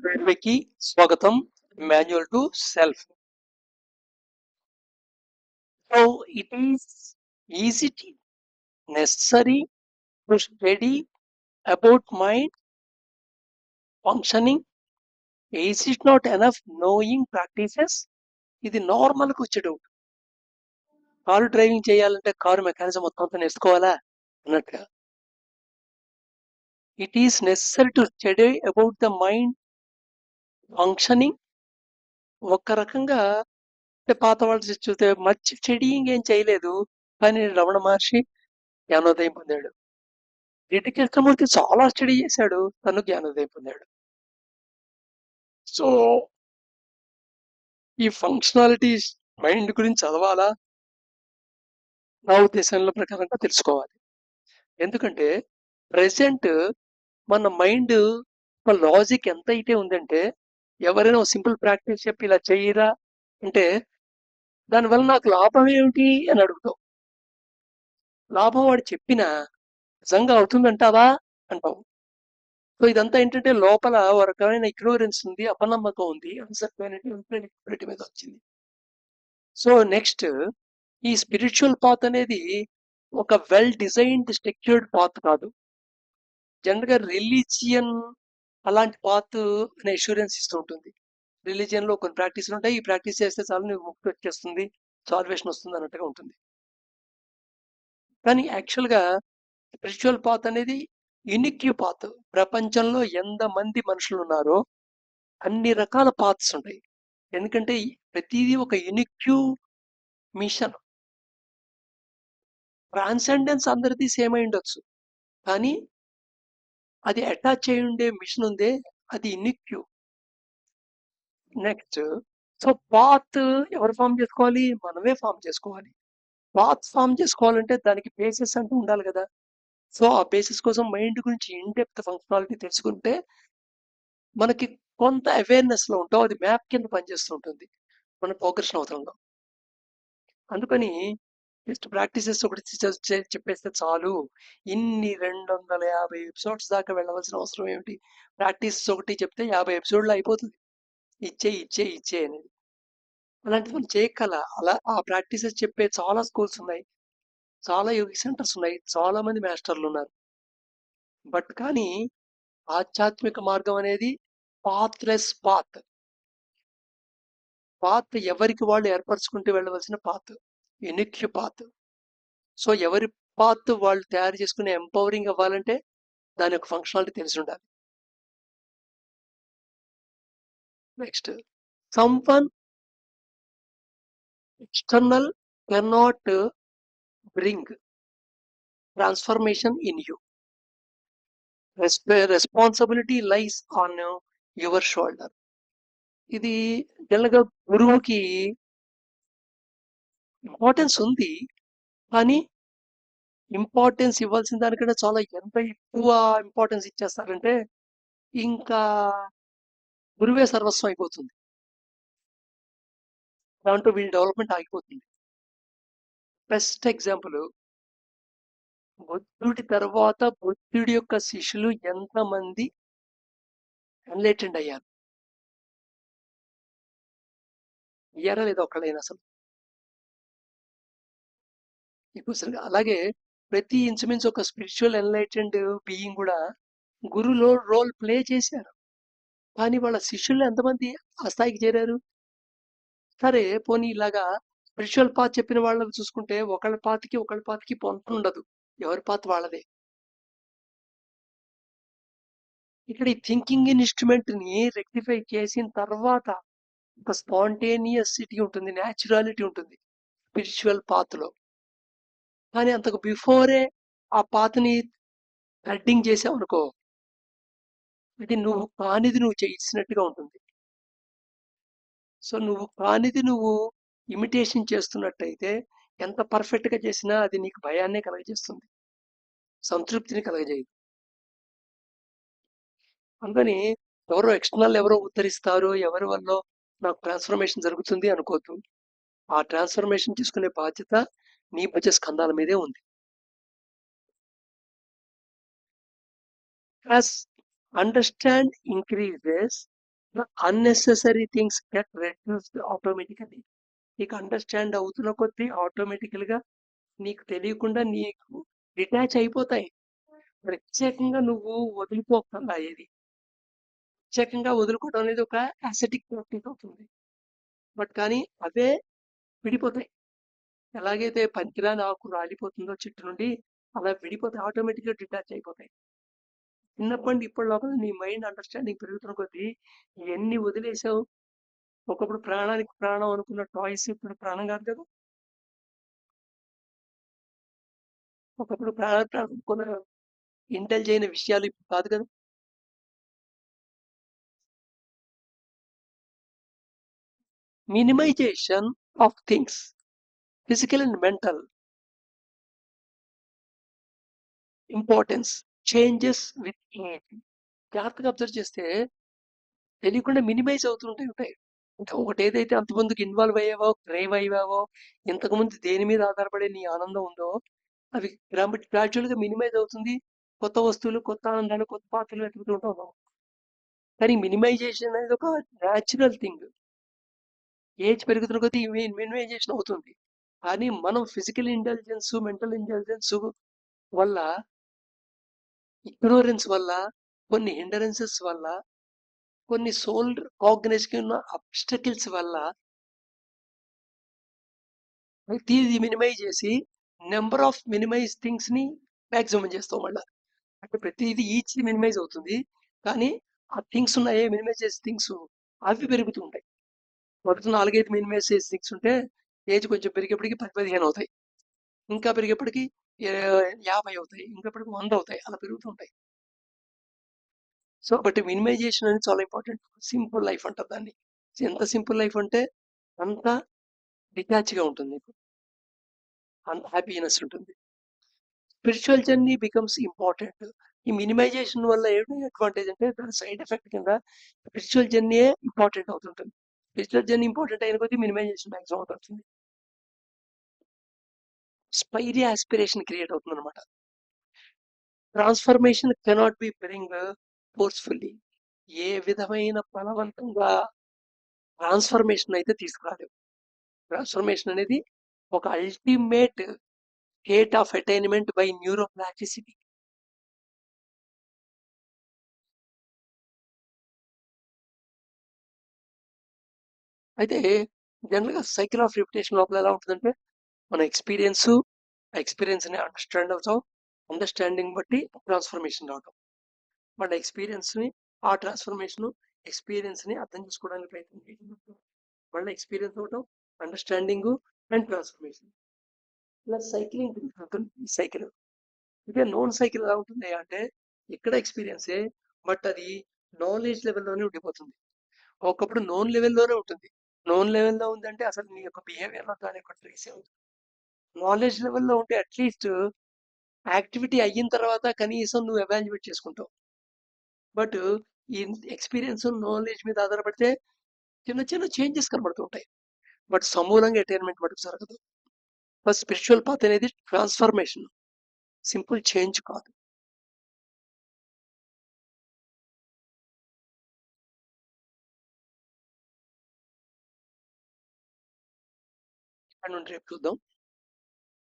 వేదికకి స్వాగతం. Manual to self. So it is it necessary to study about mind functioning? Is it not enough knowing practices? ఇది నార్మల్గా వచ్చే doubt. Car driving చేయాలంటే car mechanism మొత్తం అంతా నేర్చుకోవాలా అన్నట్టుగా. It is necessary to study about the mind functioning. ఒక రకంగా అంటే పాత వాళ్ళు చూస్తే మచ్ స్టడీయింగ్ ఏం చేయలేదు, కానీ రమణ మహర్షి జ్ఞానోదయం పొందాడు. రెడ్డి కృష్ణమూర్తి చాలా స్టడీ చేశాడు, తను జ్ఞానోదయం పొందాడు. సో ఈ ఫంక్షనాలిటీస్ మైండ్ గురించి చదవాలా? నా ఉద్దేశంలో ప్రకారంగా తెలుసుకోవాలి. ఎందుకంటే ప్రెసెంట్ మన మైండ్ లాజిక్ ఎంత అయితే ఉందంటే, ఎవరైనా సింపుల్ ప్రాక్టీస్ చెప్పి ఇలా చెయ్యరా అంటే దానివల్ల నాకు లాభం ఏమిటి అని అడుగుతావు. లాభం వాడు చెప్పినా నిజంగా అవుతుందంటావా అంటావు. సో ఇదంతా ఏంటంటే లోపల ఒక రకమైన ఇగ్నోరెన్స్ ఉంది, అపనమ్మకం ఉంది, అన్సర్టైనిటీ మీద వచ్చింది. సో నెక్స్ట్ ఈ స్పిరిచువల్ పాత్ అనేది ఒక వెల్ డిజైన్డ్ స్ట్రక్చర్డ్ పాత్ కాదు. జనరల్ గా రిలీజియన్ అలాంటి పాత్ అనే అష్యూరెన్స్ ఇస్తూ ఉంటుంది. రిలీజియన్ లో కొన్ని ప్రాక్టీస్లు ఉంటాయి, ఈ ప్రాక్టీస్ చేస్తే చాలు నువ్వు ముక్తి వచ్చేస్తుంది, సాల్వేషన్ వస్తుంది అన్నట్టుగా ఉంటుంది. కానీ యాక్చువల్ గా స్పిరిచువల్ పాత్ అనేది యూనిక్ పాత్. ప్రపంచంలో ఎంతమంది మనుషులు ఉన్నారో అన్ని రకాల పాత్స్ ఉంటాయి. ఎందుకంటే ప్రతిదీ ఒక యూనిక్ మిషన్. ట్రాన్సెండెన్స్ అందరిది సేమ్ అయి ఉండొచ్చు, కానీ అది అటాచ్ అయి ఉండే మిషన్ ఉందే, అది యూనిక్. నెక్స్ట్ సో పాత్ ఎవరు ఫామ్ చేసుకోవాలి? మనమే ఫామ్ చేసుకోవాలి. పాత్ ఫామ్ చేసుకోవాలంటే దానికి బేసిస్ అంటూ ఉండాలి కదా. సో ఆ బేసిస్ కోసం మైండ్ గురించి ఇన్ డెప్త్ ఫంక్షనాలిటీ తెలుసుకుంటే మనకి కొంత అవేర్నెస్ లో ఉంటాం, అది మ్యాప్ కింద పనిచేస్తుంటుంది మన ప్రోగ్రెషన్ అవసరంలో. అందుకని జస్ట్ ప్రాక్టీసెస్ ఒకటి చెప్పేస్తే చాలు, ఇన్ని 250 ఎపిసోడ్స్ దాకా వెళ్ళవలసిన అవసరం ఏమిటి? ప్రాక్టీస్ ఒకటి చెప్తే 50 ఎపిసోడ్లు అయిపోతుంది. ఇచ్చే అనేది అలాంటిది మనం చేయగల. అలా ఆ ప్రాక్టీసెస్ చెప్పే చాలా స్కూల్స్ ఉన్నాయి, చాలా యోగి సెంటర్స్ ఉన్నాయి, చాలా మంది మాస్టర్లు ఉన్నారు. బట్ కానీ ఆధ్యాత్మిక మార్గం అనేది పాత్లెస్ పాత్. పాత్ ఎవరికి వాళ్ళు ఏర్పరచుకుంటూ వెళ్ళవలసిన పాత్, యూనిక్ పాత్. సో ఎవరి పాత్ వాళ్ళు తయారు చేసుకునే ఎంపవరింగ్ అవ్వాలంటే దాని యొక్క ఫంక్షనాలిటీ తెలిసి ఉండాలి. Next someone external cannot bring transformation in you. Responsibility lies on your shoulder. ఇది జనరల్గా గురువుకి ఇంపార్టెన్స్ ఉంది, కానీ ఇంపార్టెన్స్ ఇవ్వాల్సిన దానికంటే చాలా ఎంత ఎక్కువ ఇంపార్టెన్స్ ఇచ్చేస్తారంటే ఇంకా గురువే సర్వస్వం అయిపోతుంది, దాంట్లో వీళ్ళ డెవలప్మెంట్ ఆగిపోతుంది. బెస్ట్ ఎగ్జాంపుల్, బుద్ధుడి తర్వాత బుద్ధుడి యొక్క శిష్యులు ఎంతమంది ఎన్లైటెండ్ అయ్యారు? అయ్యారా లేదా ఒక్కడైనా అసలు? అలాగే ప్రతి ఇన్సిడెంట్స్ ఒక స్పిరిచువల్ ఎన్లైటెండ్ బీయింగ్ కూడా గురులో రోల్ ప్లే చేశారు, కానీ వాళ్ళ శిష్యులు ఎంతమంది ఆ స్థాయికి చేరారు? సరే పోనీ ఇలాగా స్పిరిచువల్ పాత్ చెప్పిన వాళ్ళని చూసుకుంటే ఒకళ్ళ పాత్కి పొంత ఉండదు, ఎవరి పాత్ వాళ్ళదే. ఇక్కడ ఈ థింకింగ్ ఇన్స్ట్రుమెంట్ ని రెక్టిఫై చేసిన తర్వాత ఒక స్పాంటేనియసిటీ ఉంటుంది, న్యాచురాలిటీ ఉంటుంది స్పిరిచువల్ పాత్ లో. కానీ అంతకు బిఫోరే ఆ పాత్ని థ్రెడ్డింగ్ చేసావు అనుకో, అది నువ్వు కానిది నువ్వు చేసినట్టుగా ఉంటుంది. సో నువ్వు కానిది నువ్వు ఇమిటేషన్ చేస్తున్నట్టయితే ఎంత పర్ఫెక్ట్ గా చేసినా అది నీకు భయాన్నే కలగజేస్తుంది, సంతృప్తిని కలగజేయదు. అందుకని ఎవరో ఎక్స్టర్నల్ ఎవరో ఉద్ధరిస్తారు, ఎవరి వల్ల నాకు ట్రాన్స్ఫర్మేషన్ జరుగుతుంది అనుకోవద్దు. ఆ ట్రాన్స్ఫర్మేషన్ తీసుకునే బాధ్యత నీ భుజ స్కంధాల మీదే ఉంది. As understand increases, The unnecessary things get reduced automatically. నీకు అండర్స్టాండ్ అవుతున్న కొద్దీ ఆటోమేటికల్గా నీకు తెలియకుండా నీకు డిటాచ్ అయిపోతాయి. ప్రత్యేకంగా నువ్వు వదులుకోకుండా ఏది ప్రత్యేకంగా వదులుకోవడం అనేది ఒక అసెటిక్ ప్రాక్టీస్ అవుతుంది. బట్ కానీ అవే విడిపోతాయి. ఎలాగైతే పనికిరాని ఆకు రాలిపోతుందో చెట్టు నుండి అలా విడిపోతాయి, ఆటోమేటిక్గా డిటాచ్ అయిపోతాయి. చిన్నప్పటి నుండి ఇప్పటి లోపల నీ మైండ్ అండర్స్టాండింగ్ పెరుగుతున్న కొద్దీ ఎన్ని వదిలేసావు. ఒకప్పుడు ప్రాణానికి ప్రాణం అనుకున్న టాయ్స్ ఇప్పుడు ప్రాణం కాదు కదా. ఒకప్పుడు ప్రాణానికి ప్రాణం అనుకున్న ఇంటెలిజ్ అయిన విషయాలు ఇప్పుడు కాదు కదా. Minimisation of things, physical and mental importance changes with age. జాగ్రత్తగా అబ్జర్వ్ చేస్తే తెలియకుండా మినిమైజ్ అవుతుంటాయి ఉంటాయి. ఇంకా ఒకటి ఏదైతే అంతకుముందుకు ఇన్వాల్వ్ అయ్యావో, క్రేవ్ అయ్యావో, ఇంతకుముందు దేని మీద ఆధారపడే నీ ఆనందం ఉందో అవి గ్రాడ్యువల్గా మినిమైజ్ అవుతుంది. కొత్త వస్తువులు, కొత్త ఆనందాలు, కొత్త పాత్రలు వెతుకుతూ ఉంటాం. కానీ మినిమైజేషన్ అనేది ఒక న్యాచురల్ థింగ్. ఏజ్ పెరుగుతున్న కొద్దీ మినిమైజేషన్ అవుతుంది. కానీ మనం ఫిజికల్ ఇంటెలిజెన్స్, మెంటల్ ఇంటెలిజెన్స్ వల్ల, ఇగ్నోరెన్స్ వల్ల, కొన్ని హిండరెన్సెస్ వల్ల, కొన్ని సోల్ కాగ్నిషన్ ఉన్న అబ్స్టకిల్స్ వల్ల ప్రతిదీ మినిమైజ్ చేసి నెంబర్ ఆఫ్ మినిమైజ్ థింగ్స్ ని మాక్సిమం చేస్తాం మళ్ళీ. అంటే ప్రతిదీ ఈచ్ మినిమైజ్ అవుతుంది, కానీ ఆ థింగ్స్ ఉన్నాయే మినిమైజ్ చేసే థింగ్స్ అవి పెరుగుతూ ఉంటాయి. మొదటి 4-5 మినిమైజ్ చేసే థింగ్స్ ఉంటే ఏజ్ కొంచెం పెరిగేప్పటికి 10-15 అవుతాయి, ఇంకా పెరిగేప్పటికి 50 అవుతాయి, ఇంకప్పటికి 100 అవుతాయి, అలా పెరుగుతూ ఉంటాయి. సో బట్ మినిమైజేషన్ అనేది చాలా ఇంపార్టెంట్. సింపుల్ లైఫ్ అంటారు దాన్ని. ఎంత సింపుల్ లైఫ్ అంటే అంత డిటాచ్గా ఉంటుంది, నీకు అంత హ్యాపీనెస్ ఉంటుంది. Spiritual journey becomes important. ఈ మినిమైజేషన్ వల్ల ఏంటి అడ్వాంటేజ్ అంటే దాని సైడ్ ఎఫెక్ట్ కింద స్పిరిచువల్ జర్నీ ఇంపార్టెంట్ అవుతుంటుంది. స్పిరిచువల్ జర్నీ ఇంపార్టెంట్ అయిన కొద్దీ మినిమైజేషన్ మ్యాక్సిమం అవుతుంది. స్పైరీ ఆస్పిరేషన్ క్రియేట్ అవుతుంది అనమాట. Transformation cannot be bring forcefully. ఏ విధమైన బలవంతంగా ట్రాన్స్ఫర్మేషన్ అయితే తీసుకురాలేదు. ట్రాన్స్ఫర్మేషన్ అనేది ఒక ultimate state of attainment by neuroplasticity. అయితే జనరల్గా సైకిల్ ఆఫ్ రిపిటేషన్ లోపల ఎలా ఉంటుందంటే మన ఎక్స్పీరియన్స్ని అండర్స్టాండ్ అవుతాం, అండర్స్టాండింగ్ బట్టి ట్రాన్స్ఫర్మేషన్ రావటం, మన ఎక్స్పీరియన్స్ని, ఆ ట్రాన్స్ఫర్మేషన్ ఎక్స్పీరియన్స్ని అర్థం చేసుకోవడానికి ప్రయత్నం చేయడం, మళ్ళీ ఎక్స్పీరియన్స్ అవటం, అండర్స్టాండింగ్ అండ్ ట్రాన్స్ఫర్మేషన్, ఇలా సైక్లింగ్ ఉంటుంది. ఈ సైకిల్ ఇదే నోన్ సైకిల్ ఎలా ఉంటుంది అంటే ఇక్కడ ఎక్స్పీరియన్సే, బట్ అది నాలెడ్జ్ లెవెల్లోనే ఉండిపోతుంది. ఒకప్పుడు నోన్ లెవెల్లోనే ఉంటుంది. నోన్ లెవెల్లో ఉందంటే అసలు నీ యొక్క బిహేవియర్లో దాని యొక్క ట్రేసే ఉంది. నాలెడ్జ్ లెవెల్లో ఉంటే అట్లీస్ట్ యాక్టివిటీ అయిన తర్వాత కనీసం నువ్వు ఎవాల్యుయేట్ చేసుకుంటావు. బట్ ఈ ఎక్స్పీరియన్స్ నాలెడ్జ్ మీద ఆధారపడితే చిన్న చిన్న చేంజెస్ కనబడుతూ ఉంటాయి, బట్ సమూలంగా అటైన్మెంట్ మటుకు జరగదు. బట్ స్పిరిచువల్ పాత్ అనేది ట్రాన్స్ఫర్మేషన్, సింపుల్ చేంజ్ కాదు. ఇక్కడ నుండి రేపు చూద్దాం.